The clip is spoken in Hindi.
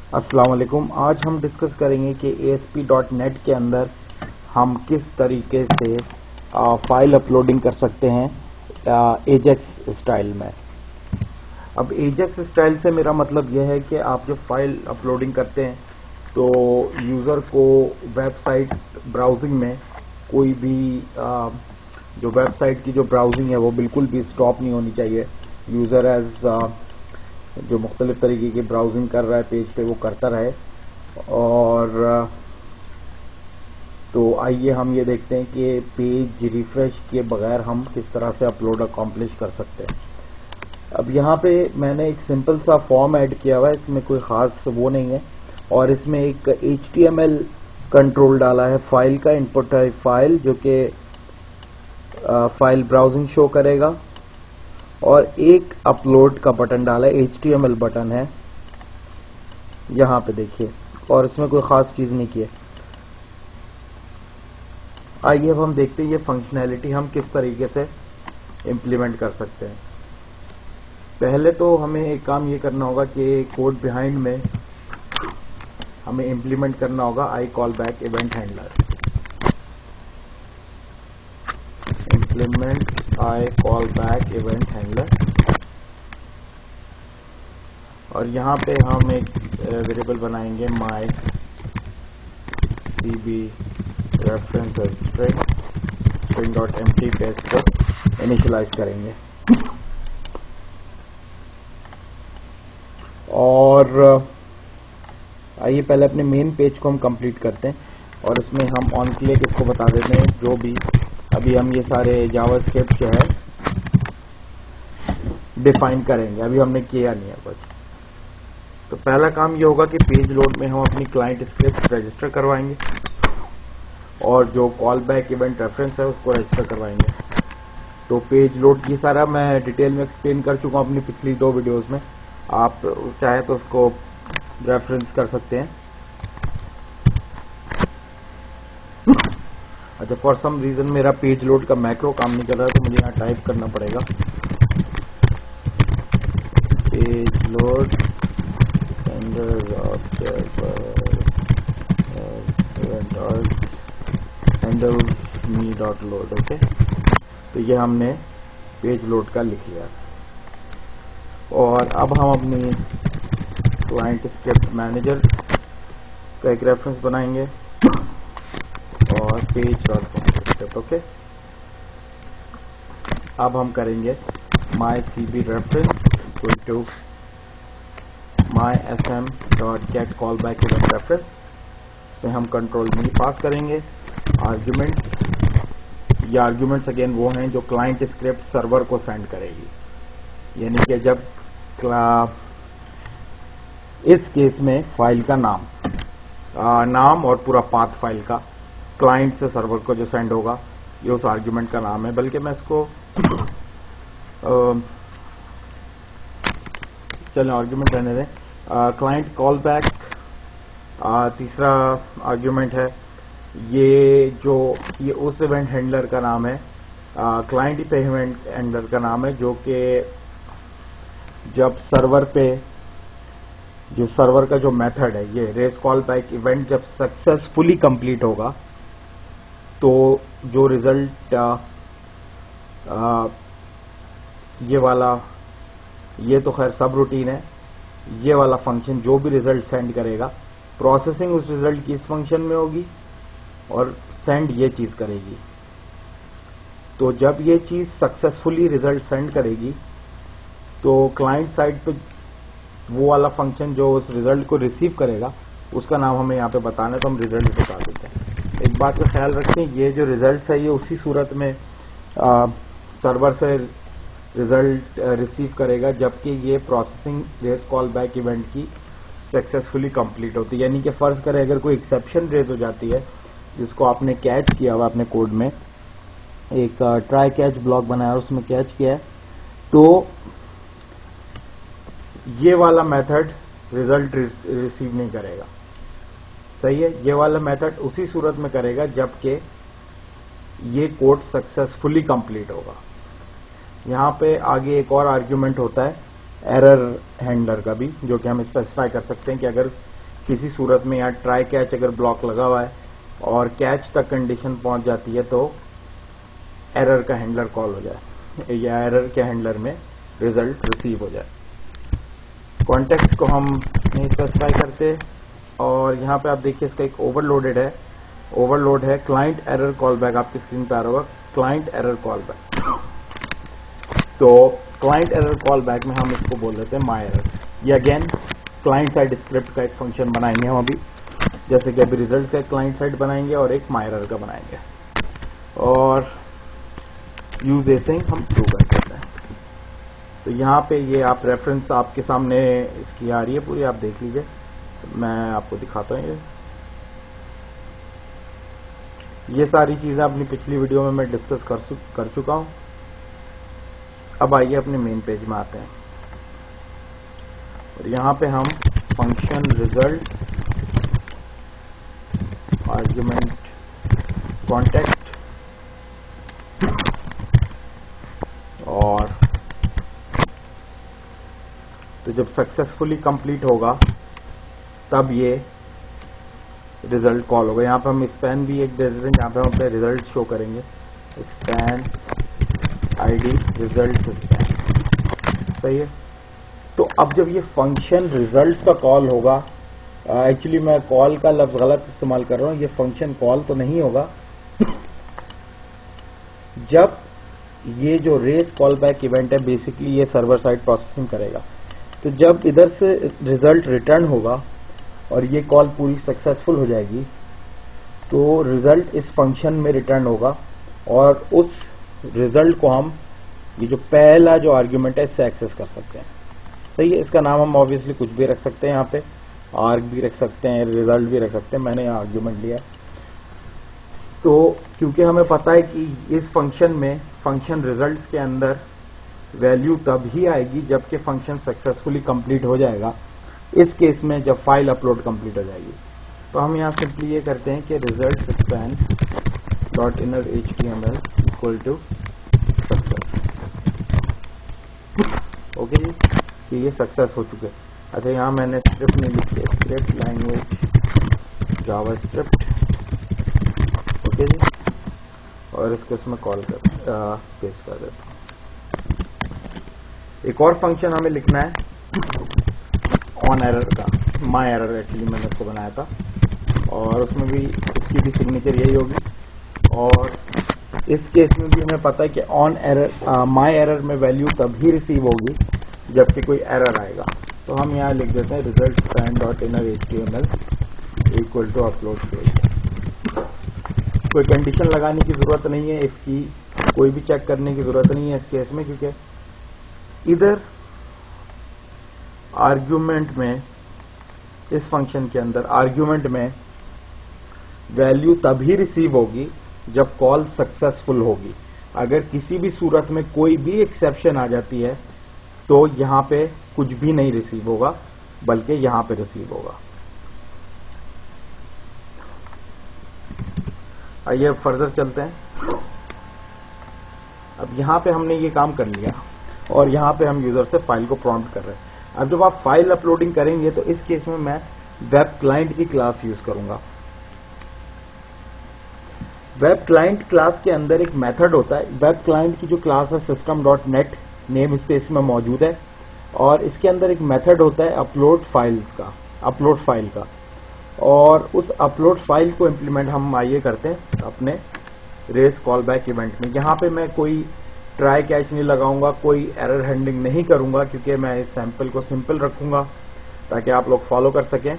अस्सलाम वालेकुम। आज हम डिस्कस करेंगे कि ASP.NET के अंदर हम किस तरीके से फाइल अपलोडिंग कर सकते हैं एजेक्स स्टाइल में। अब एजेक्स स्टाइल से मेरा मतलब यह है कि आप जब फाइल अपलोडिंग करते हैं तो यूज़र को वेबसाइट ब्राउजिंग में कोई भी जो वेबसाइट की जो ब्राउजिंग है वो बिल्कुल भी स्टॉप नहीं होनी चाहिए। यूज़र एज जो मुख्तलिफ तरीके की ब्राउजिंग कर रहा है पेज पे वो करता रहे। और तो आइए हम ये देखते हैं कि पेज रिफ्रेश किए बगैर हम किस तरह से अपलोड अकॉम्प्लिश कर सकते हैं। अब यहाँ पे मैंने एक सिंपल सा फॉर्म ऐड किया हुआ है, इसमें कोई ख़ास वो नहीं है, और इसमें एक HTML कंट्रोल डाला है। फाइल का इनपुट है फाइल, जो कि फाइल ब्राउजिंग शो करेगा, और एक अपलोड का बटन डाला है, HTML बटन है यहाँ पे देखिए, और इसमें कोई ख़ास चीज़ नहीं की है। आइए अब हम देखते हैं ये फंक्शनैलिटी हम किस तरीके से इम्प्लीमेंट कर सकते हैं। पहले तो हमें एक काम ये करना होगा कि कोड बिहाइंड में हमें इम्प्लीमेंट करना होगा I call back event handler. Implement I call back event handler, और यहाँ पे हम एक वेरिएबल बनाएंगे माई cb reference string dot empty पे इसको इनिशियलाइज करेंगे। और आइए पहले अपने मेन पेज को हम कंप्लीट करते हैं, और इसमें हम ऑन क्लिक इसको बता देते हैं जो भी अभी हम ये सारे जावास्क्रिप्ट जो है डिफाइन करेंगे, अभी हमने किया नहीं है कुछ। तो पहला काम ये होगा कि पेज लोड में हम अपनी क्लाइंट स्क्रिप्ट रजिस्टर करवाएंगे, और जो कॉल बैक इवेंट रेफरेंस है उसको रजिस्टर करवाएंगे। तो पेज लोड ये सारा मैं डिटेल में एक्सप्लेन कर चुका हूँ अपनी पिछली 2 वीडियोस में, आप चाहे तो उसको रेफरेंस कर सकते हैं। अच्छा, फॉर सम रीजन मेरा पेज लोड का मैक्रो काम नहीं कर रहा है, तो मुझे यहाँ टाइप करना पड़ेगा पेज लोड हैंडल्स मी डॉट लोड। ओके, तो ये हमने पेज लोड का लिख लिया। और अब हम अपनी क्लाइंट स्क्रिप्ट मैनेजर का एक रेफरेंस बनाएंगे और पेज डॉट स्क्रिप्ट। ओके, अब हम करेंगे my cb reference equal to my sm dot get call back event reference में हम कंट्रोल मी पास करेंगे। आर्ग्यूमेंट्स, ये आर्ग्यूमेंट्स अगेन वो हैं जो क्लाइंट स्क्रिप्ट सर्वर को सेंड करेगी, यानी कि जब इस केस में फाइल का नाम और पूरा पाथ फाइल का क्लाइंट से सर्वर को जो सेंड होगा ये उस आर्ग्यूमेंट का नाम है। बल्कि मैं इसको चलें आर्ग्यूमेंट रहने दें। क्लाइंट कॉल बैक तीसरा आर्ग्यूमेंट है। ये उस इवेंट हैंडलर का नाम है, क्लाइंट पेमेंट हैंडलर का नाम है, जो कि जब सर्वर पे जो सर्वर का जो मेथड है ये रेस कॉल बैक इवेंट जब सक्सेसफुली कंप्लीट होगा तो जो रिजल्ट ये वाला, ये तो खैर सब रूटीन है, ये वाला फंक्शन जो भी रिजल्ट सेंड करेगा प्रोसेसिंग उस रिजल्ट की इस फंक्शन में होगी और सेंड ये चीज करेगी। तो जब ये चीज सक्सेसफुली रिजल्ट सेंड करेगी तो क्लाइंट साइड पे वो वाला फंक्शन जो उस रिजल्ट को रिसीव करेगा उसका नाम हमें यहाँ पे बताना है, तो हम रिजल्ट बता देते हैं। एक बात का ख्याल रखें, ये जो रिजल्ट है ये उसी सूरत में सर्वर से रिजल्ट रिसीव करेगा जबकि ये processing race call back event की सक्सेसफुली कंप्लीट होती है। यानी कि फर्ज करें अगर कोई एक्सेप्शन रेज हो जाती है जिसको आपने कैच किया हुआ अपने कोड में, एक ट्राई कैच ब्लॉक बनाया उसमें कैच किया है, तो ये वाला मेथड रिजल्ट रिसीव नहीं करेगा। सही है, ये वाला मेथड उसी सूरत में करेगा जबकि ये कोड सक्सेसफुली कंप्लीट होगा। यहाँ पे आगे एक और आर्ग्यूमेंट होता है एरर हैंडलर का भी, जो कि हम स्पेसिफाई कर सकते हैं कि अगर किसी सूरत में यहाँ ट्राई कैच अगर ब्लॉक लगा हुआ है और कैच तक कंडीशन पहुंच जाती है तो एरर का हैंडलर कॉल हो जाए या एरर के हैंडलर में रिजल्ट रिसीव हो जाए। कॉन्टेक्स्ट को हम नहीं स्पेसिफाई करते और यहाँ पे आप देखिए इसका एक ओवरलोड है क्लाइंट एरर कॉल बैक, आपकी स्क्रीन पे आ रहा होगा क्लाइंट एरर कॉल बैक। तो क्लाइंट एरर कॉल बैक में हम इसको बोल देते हैं माई एरर। ये अगेन क्लाइंट साइड स्क्रिप्ट का एक फंक्शन बनाएंगे हम अभी, जैसे कि अभी रिजल्ट का क्लाइंट साइड बनाएंगे और एक माई एरर का बनाएंगे और यूज एसिंग हम प्रूव कर देते हैं। तो यहाँ पे ये आप रेफरेंस आपके सामने इसकी आ रही है पूरी, आप देख लीजिए, मैं आपको दिखाता हूँ। ये सारी चीजें अपनी पिछली वीडियो में मैं डिस्कस कर चुका हूँ। अब आइए अपने मेन पेज में आते हैं और यहाँ पे हम फंक्शन रिजल्ट आर्ग्यूमेंट कॉन्टेक्स्ट और तो जब सक्सेसफुली कंप्लीट होगा तब ये रिजल्ट कॉल होगा। यहाँ पे हम स्पैन भी एक दे देते हैं, यहाँ पे हम अपने रिजल्ट शो करेंगे, स्पैन आईडी रिजल्ट स्पैन, सही है। तो अब जब ये फंक्शन रिजल्ट्स का कॉल होगा, एक्चुअली मैं कॉल का लफ्ज गलत इस्तेमाल कर रहा हूं, ये फंक्शन कॉल तो नहीं होगा। जब ये जो रेस कॉल बैक इवेंट है बेसिकली ये सर्वर साइड प्रोसेसिंग करेगा, तो जब इधर से रिजल्ट रिटर्न होगा और ये कॉल पूरी सक्सेसफुल हो जाएगी तो रिजल्ट इस फंक्शन में रिटर्न होगा और उस रिजल्ट को हम ये जो पहला जो आर्ग्यूमेंट है इससे एक्सेस कर सकते हैं, सही है। इसका नाम हम ऑब्वियसली कुछ भी रख सकते हैं, यहाँ पे आर्ग भी रख सकते हैं, रिजल्ट भी रख सकते हैं, मैंने यहाँ आर्ग्यूमेंट लिया। तो क्योंकि हमें पता है कि इस फंक्शन में फंक्शन रिजल्ट्स के अंदर वैल्यू तब ही आएगी जबकि फंक्शन सक्सेसफुली कंप्लीट हो जाएगा, इस केस में जब फाइल अपलोड कंप्लीट हो जाएगी। तो हम यहाँ सिंपली ये करते हैं कि result span dot inner HTML equal to success, okay जी, कि ये सक्सेस हो चुके। अच्छा यहाँ मैंने स्क्रिप्ट नहीं लिखी है, स्क्रिप्ट लैंग्वेज जावास्क्रिप्ट, ओके जी, और इसको इसमें कॉल कर पेस्ट कर देता हूँ। एक और फंक्शन हमें लिखना है ऑन एरर का, माई एरर एक्चुअली मैंने उसको बनाया था और उसमें भी उसकी भी सिग्नेचर यही होगी और इस केस में भी हमें पता है कि ऑन एरर माई एरर में वैल्यू तभी रिसीव होगी जबकि कोई एरर आएगा। तो हम यहाँ लिख देते हैं result span dot inner HTML equal to upload failed. कोई कंडीशन लगाने की जरूरत नहीं है, इसकी कोई भी चेक करने की जरूरत नहीं है इस केस में, क्योंकि इधर आर्ग्यूमेंट में, इस फंक्शन के अंदर आर्ग्यूमेंट में वैल्यू तभी रिसीव होगी जब कॉल सक्सेसफुल होगी। अगर किसी भी सूरत में कोई भी एक्सेप्शन आ जाती है तो यहां पे कुछ भी नहीं रिसीव होगा बल्कि यहां पे रिसीव होगा। आइए अब फर्दर चलते हैं। अब यहां पे हमने ये काम कर लिया और यहां पे हम यूजर से फाइल को प्रॉम्प्ट कर रहे हैं। अब जब आप फाइल अपलोडिंग करेंगे तो इस केस में मैं वेब क्लाइंट की क्लास यूज करूंगा। वेब क्लाइंट क्लास के अंदर एक मेथड होता है, वेब क्लाइंट की जो क्लास है system.net नेम स्पेस में मौजूद है और इसके अंदर एक मेथड होता है अपलोड फाइल का, और उस अपलोड फाइल को इम्प्लीमेंट हम आइए करते हैं अपने रेस कॉल बैक इवेंट में। यहाँ पे मैं कोई ट्राई कैच नहीं लगाऊंगा, कोई एरर हैंडलिंग नहीं करूंगा, क्योंकि मैं इस सैंपल को सिंपल रखूंगा ताकि आप लोग फॉलो कर सकें।